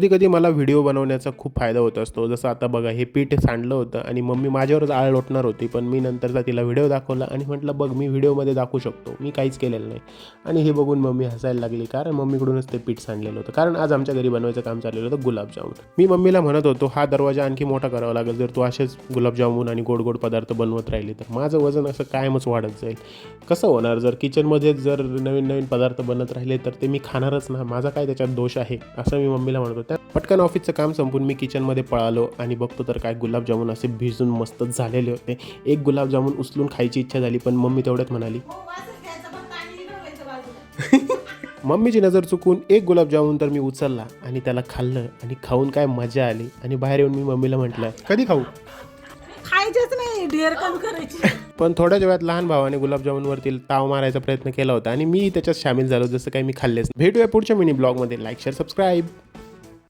कधी कधी मला व्हिडिओ बनवण्याचा खूप फायदा होत असतो. जसं आता बघा, हे पीठ सांडलं होतं आणि मम्मी माझ्यावरच आळ लोटणार होती, पण मी नंतरचा तिला व्हिडिओ दाखवला आणि म्हटलं बघ, मी व्हिडिओमध्ये दाखवू शकतो, मी काहीच केलेलं नाही. आणि हे बघून मम्मी हसायला लागली, कारण मम्मीकडूनच ते पीठ सांडलेलं होतं. कारण आज आमच्या घरी बनवायचं काम चाललेलं होतं गुलाबजामुन. मी मम्मीला म्हणत होतो, हा दरवाजा आणखी मोठा करावा लागेल जर तू असेच गुलाबजामुन आणि गोड गोड पदार्थ बनवत राहिली तर. माझं वजन असं कायमच वाढत जाईल. कसं होणार जर किचनमध्ये जर नवीन नवीन पदार्थ बनत राहिले तर ते मी खाणारच ना. माझा काय त्याच्यात दोष आहे, असं मी मम्मीला म्हणत होतो. पटकन ऑफिसचं काम संपून मी किचनमध्ये पळालो आणि बघतो तर काय, गुलाबजामुन असे भिजून मस्त झालेले होते. एक गुलाबजामुन उचलून खायची इच्छा झाली, पण मम्मी तेवढ्यात म्हणाली मम्मीची नजर चुकून एक गुलाबजामुन तर मी उचलला आणि त्याला खाल्लं आणि खाऊन काय मजा आली. आणि बाहेर येऊन मी मम्मीला म्हटलं, कधी खाऊ? खायचेच नाही, ढेर कमी करायची. पण थोड्याच वेळात लहान भावाने गुलाबजामुनवरती ताव मारायचा प्रयत्न केला होता आणि मी त्याच्यात सामील झालो, जसं काही मी खाल्लेच. भेटूया पुढच्या मिनी ब्लॉगमध्ये. Like, share, subscribe.